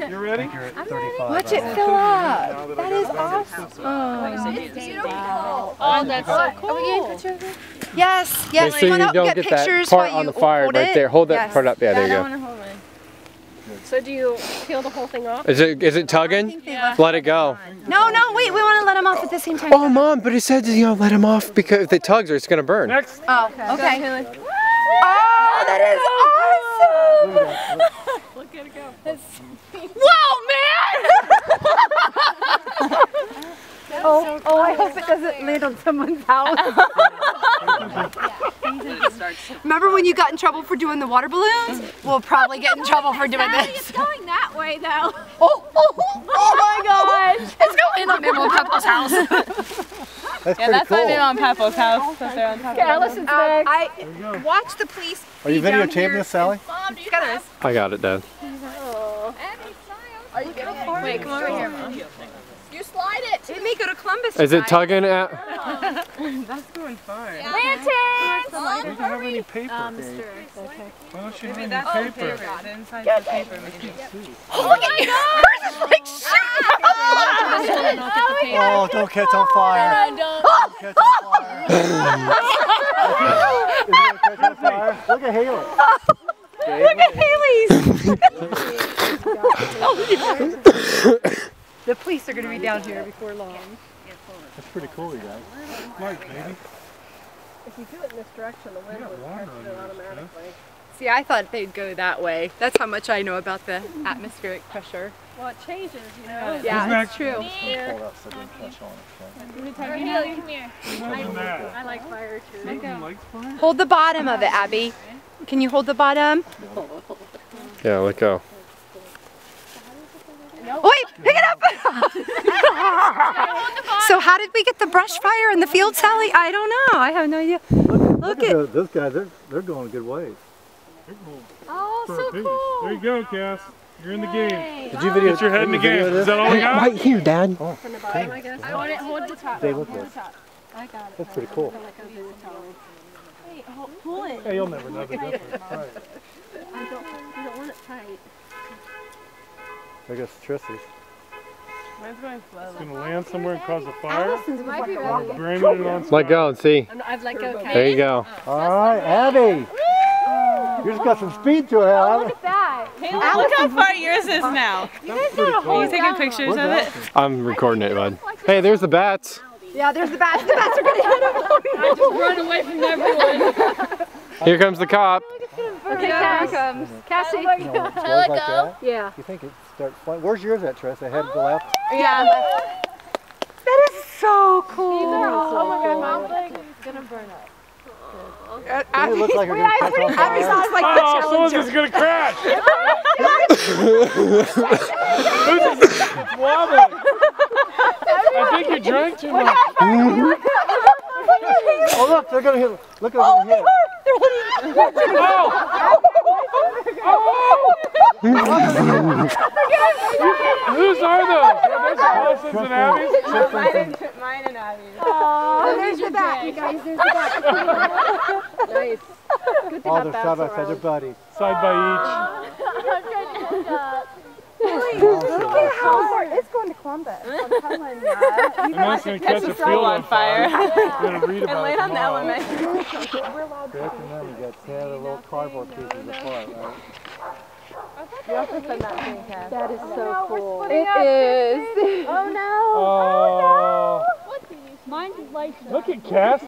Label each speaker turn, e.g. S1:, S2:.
S1: You ready?
S2: You're at 35.
S3: Watch it fill up. That is awesome.
S4: Oh, that's so cool.
S3: Are we getting pictures of it? Yes, yes.
S5: Okay, so you don't get that part on the fire right there. Hold that part up. Yeah, there you go.
S4: So do you peel the whole thing off?
S5: Is it tugging?
S4: Yeah.
S5: Let it go.
S3: No, wait. We want to let him off at the same time.
S5: Oh, Mom, but it said let him off because if it tugs or it's gonna burn.
S1: Next.
S3: Oh, okay. Oh, that is awesome!
S4: Look at it go.
S3: Whoa, man! Oh, I hope it doesn't land on someone's house. Remember when you got in trouble for doing the water balloons? We'll probably get in trouble for doing this.
S4: It's going that way though.
S3: Oh my gosh! It's going on Mom and Papa's house.
S2: That's pretty cool.
S6: Not Mom and Papa's house. They're on top of
S4: Allison's next.
S3: I watch the police.
S2: Are you videotaping this, Sally?
S5: I got it, Dad.
S4: Are you gonna wait, come over here, Mom. You slide it.
S3: It may go to Columbus.
S5: Is it tugging at?
S6: That's going far.
S4: Lanterns!
S1: We don't have any paper. Why don't you have any paper?
S6: The inside the paper.
S3: Oh, look at yours! It's like shit!
S2: Oh, don't catch on fire. Don't catch on fire. Is it gonna catch on fire? Look at Haley.
S3: Look at Haley's! The police are going to be down here before long.
S2: That's pretty cool, you guys.
S1: Right, baby.
S4: If you do it in this direction, the wind will catch it automatically.
S3: See, I thought they'd go that way. That's how much I know about the atmospheric pressure.
S4: Well, it changes, you know.
S3: Yeah, it's true.
S2: Hold up so it doesn't catch on it.
S4: Haley, come here.
S1: Imagine that.
S4: I like fire too.
S1: Something likes fire?
S3: Hold the bottom of it, Abby. Can you hold the bottom?
S5: Yeah, let go.
S3: Oh, wait, pick it up! So how did we get the brush fire in the field, Sally? I don't know. I have no idea.
S2: Look at those guys. They're going a good ways.
S4: Oh, so
S1: There
S4: cool.
S1: you go, Cass. You're in the game.
S2: Did you video?
S1: Get your head in the game. Is that all we got?
S5: Right here, Dad.
S2: Oh,
S4: I guess. Hold the top.
S2: Dave, look at this.
S4: I got it.
S2: That's pretty cool.
S4: Hey, pull it.
S1: Hey, you'll never know the difference. Right.
S4: You don't want it tight.
S2: I guess Tris's.
S6: Mine's going slow.
S1: It's going to land somewhere and cause a fire.
S4: It might be ready.
S1: Blaming it on
S5: Let go and see.
S4: I've let go.
S5: There you go.
S2: All right, Abby. You just got some speed to it, Abby.
S4: Look at that.
S6: Look how far yours is now.
S1: That's pretty cool.
S6: Are you taking pictures of it?
S5: I'm recording it, bud. Hey, there's the bats.
S3: Yeah, there's the bats. The bats are going to hit him.
S4: I just run away from everyone.
S5: Here comes the cop.
S4: Okay, Cass comes. Cassie.
S2: No, it goes like that.
S4: Yeah.
S2: You think it starts flying? Where's yours at, Tris? Ahead to the left?
S4: Yeah.
S3: That is so cool.
S4: Oh my God, Mom's leg is gonna burn up.
S2: Doesn't it look like you're going to catch on
S3: Abby
S2: fire?
S3: sounds like the
S1: Oh, someone's
S3: challenger.
S1: just going to crash. It's wobbling. I think you drank too much.
S2: Oh, look, they're going to hit. Look at them hit.
S1: Whose are those? Are those Allison's and Abby's?
S6: Mine and Abby's.
S3: Oh, there's the bat, you guys. There's the bat.
S4: Nice. Good to
S2: Oh,
S4: have
S2: they're
S4: bats
S2: side by side.
S4: around.
S2: They're buddies.
S1: Side by
S3: Look at how far it's going to Columbus.
S1: each. And then it's going to catch a field on fire. You're going to read about
S6: Laid
S1: it
S6: on the
S1: tomorrow.
S6: elementary.
S2: Back in them, you got 10 of the little cardboard pieces apart, right?
S4: You have to send that to me, Cass.
S3: That is so cool.
S4: It is. Oh no.
S1: Oh.
S4: Mine's like
S1: Look at Cass.